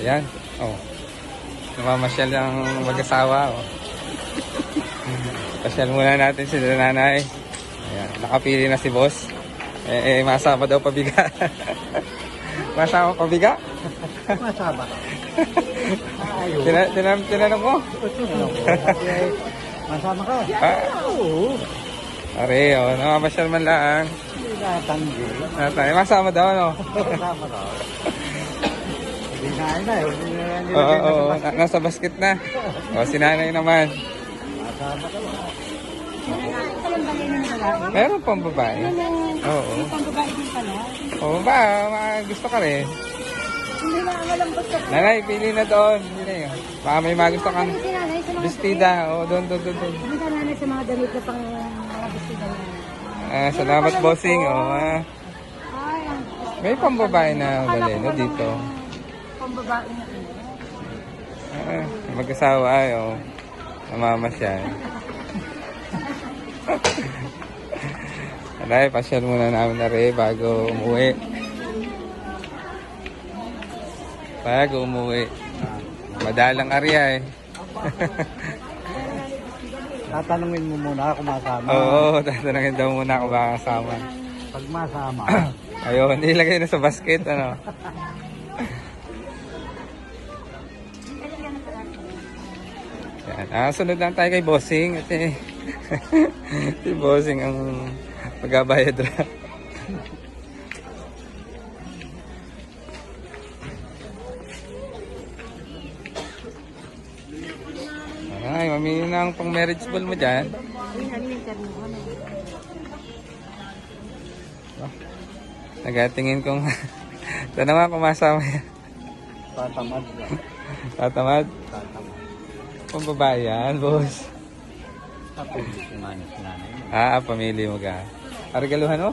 Ayan. Oh. Namamasyal ang mag-asawa. Oh. Pasyal muna natin si nanay. Ayan. Nakapili na si boss. Masama daw pabiga. Masama pabiga? Masama. Ayaw. Tinanong mo? Masama ka? Oo. Are, oh. Namamasyal man lang. Natanggi. Masama daw, no? Masama ka. Dinain na yun. Oo, nasa basket na. O, si nanay naman. Masama ka ba? Meron pang babae. Oo. Pang babae din pala. Oo ba, gusto ka rin. Hindi na walang basta. Nanay, pili na doon. Hindi na yun. Baka may magusto kang Si nanay sa mga bestida. Oo, doon. Hindi ka nanay sa mga damit na pang mga bestida niya. Salamat, bossing. Oo, Ay, ang may pang babae na baleno dito. pang babae na. Mag-asawa ay, oh. Namamasyal. Alay, pasyal muna namin na rin bago umuwi. Bago umuwi. Madalang area eh. Tatanungin mo muna kung masama. Oo, tatanungin daw muna kung baka kasama. Pag masama. Ayun, ilagay na sa basket, ano. Yan. Sunod lang tayo kay Bossing. Kasi si Bossing ang magbabayad ra. Ay, mamili na ang pang marriage ball mo dyan. Nagatingin kong tanawa kung masama yan. Tatamad ka. Tatamad? Tatamad. Kung babae yan, boss. Tapos kung ano si nanay mo. Pamili mo ka. Argaluhan mo?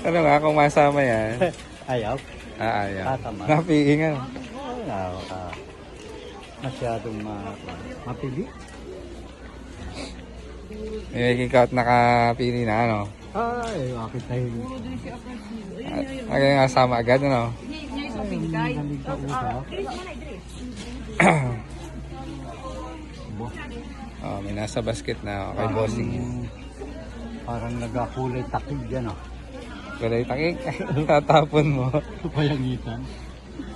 Ano nga kung masama yan? Ayaw. Ayaw. Tatamad. Napiingan. Ayaw ka. Masyadong mapili. May ikaw at nakapili na, ano? Ay, bakit tayo? Magaling nga sama agad, ano? Galing ka usap. May nasa basket na kay Bossing. Parang nagkulay takig yan ah. Kulay takik. Tatapon mo. Payangitan.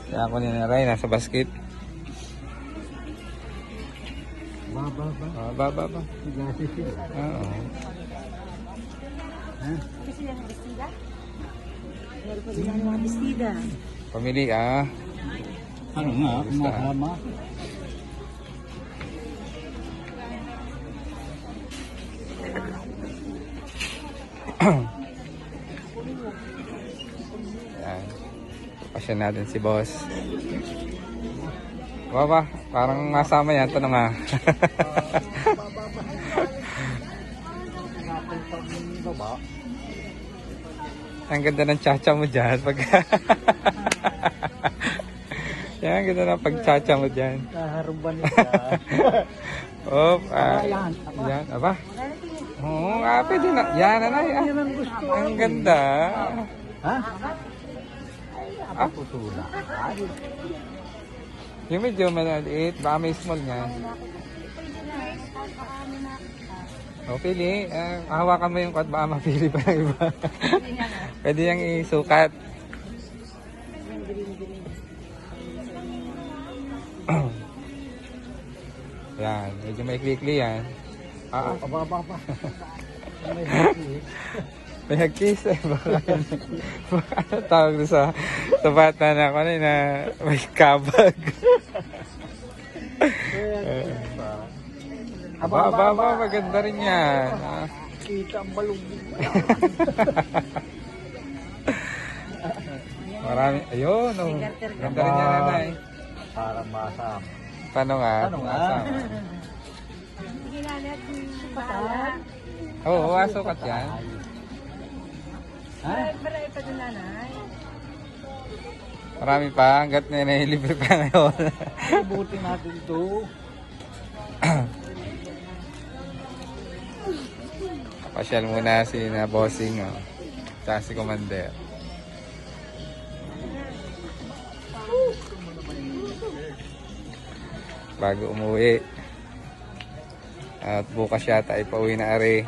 Kaya ako ninaray, nasa basket. Baba. Ba. Gasi sila. Oo. Kasi sila ng bestida? Meron pa sila ng mga bestida. Pamili, Ano nga, masama. Yan. Pasyon natin si boss. Baba, parang masama yan. Tanong nga. Baba. Ang ganda ng chacha mo dyan. Yan, ang ganda ng pag-chacha mo dyan. Naharuban nila. Yan. Yan, aba. Oo, pwede na. Yan, anay. Yan ang gusto. Ang ganda. Ha? Putula. Yung medyo maliit, baka may small niyan. Pili. Hawakan mo yung kat, baka mapili pa ng iba. Pwede yung isukat. Yan, medyo maikli-ikli yan. Baba. May hagkis eh. Baka tawag doon sa bata na ako na may kabag. Aba, maganda rin yan. Kita ang balubig. Marami, ayun. Ganda rin yan, nanay. Para masama. Paano nga? Masama. Sige nanay, bahala. Oo, sukat yan. Ha? Marami pa doon nanay. Marami pa, hanggat na libre pa ngayon. Ibuti natin to. Pasyal muna si na bossing, tsaka si commander. bago umuwi. At bukas yata ay pauwi na are.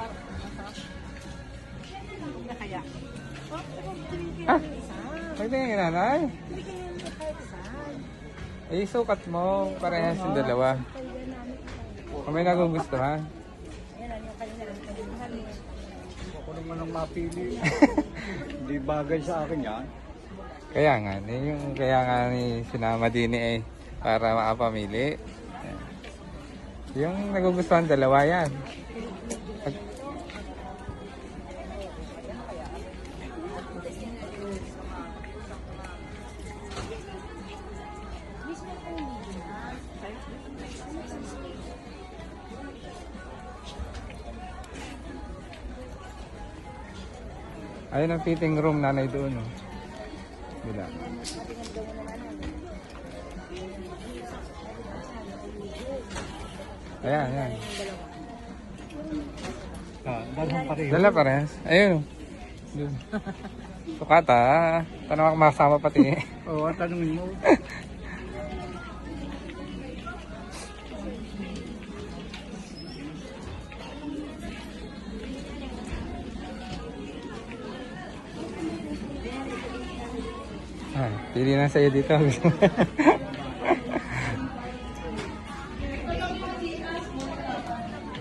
Ah, pwede nga nanay. Ay, sukat mo. Parehas yung dalawa. Kung may nagugustuhan. Ako naman ang mapili. Hindi bagay sa akin yan. Kaya nga, kaya nga ni sinama din eh, para makapamili. Yung nagugustuhan dalawa yan. Ayun ang fitting room nanay doon. Oh. Bila. Ayan, ayan. Dalhan pa rin. Dala parehas. Ayun. Doon. Sukata. Tanong ako makasama pati. Oo, tanungin mo. Ah, pili na sa'yo dito.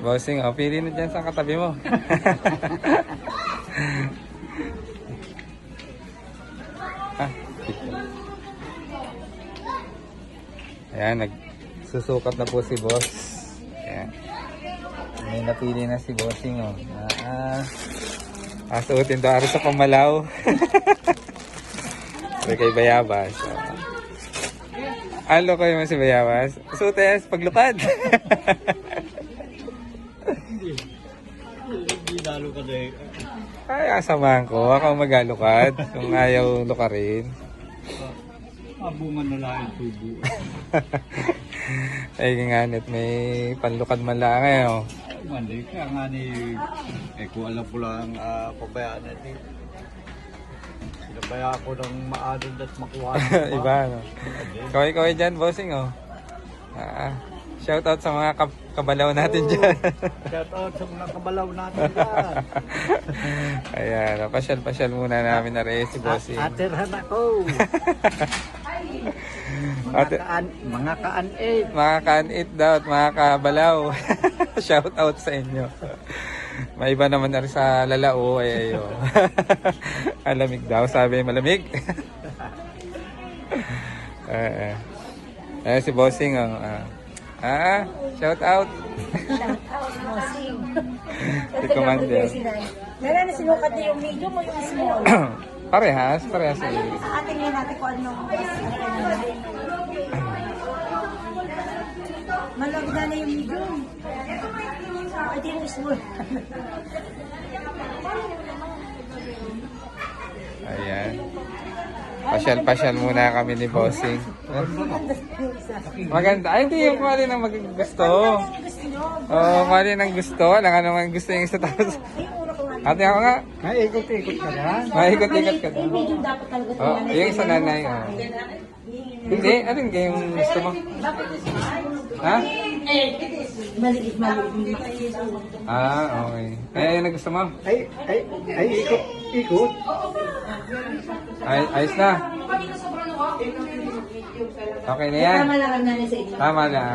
Bossing, oh, pili na dyan sa katabi mo. Ah, ayan, nagsusukat na po si boss. Ayan. May napili na si bossing, oh. Suotin daw araw sa Pamalaw. Sabi kay Bayabas. Alo kayo mo si Bayabas. Suotin paglukad. Hindi lalo ka dahil. Ay, asamahan ko. Ako magalukad. Kung ayaw lukarin. Abungan na lang yung tubo. Ay, ganganit. May panlukad man lang ngayon. Mandi, kaya nga ni... kung alam ko lang pabayaan natin. Sinabaya ako ng maadol at makuha. Iba, no? Kaway-kaway dyan, bossing, oh. Shout out sa mga kabalaw natin dyan. Shout out sa mga kabalaw natin dyan. Ayan, pasyal-pasyal muna namin na rin si bossing. Atirhan ako. Mga kaan-8. Mga kaan-it daw at mga kabalaw. Shout out sa inyo. May iba naman na rin sa lalao. Ay, ayo. Alamig daw. Sabi malamig. Si bossing. Shout out. Bossing. Si Commander. Meron na sinukat na yung medium o yung small? Parehas eh. Atin ngayon natin kung anong malagda na yung medium. Ito yung small. Ayan. Pasyal-pasyal muna kami ni bossing. Maganda. Ay, hindi yung kung alin ang gusto. Oo, kung alin ang gusto. Alam nga naman gusto yung isa tapos. Ate ako nga. Maikot-ikot ka na. Maikot-ikot ka Yung na. medium dapat talaga Oh, yung isa nanay. Oh. Hindi, alin yung gusto mo? Ha? Maliit. Okay. Yung gusto mo? Ay, ikot. Ayos na. Okay na yan. Tama lang ang nanay sa inyo. Tama lang.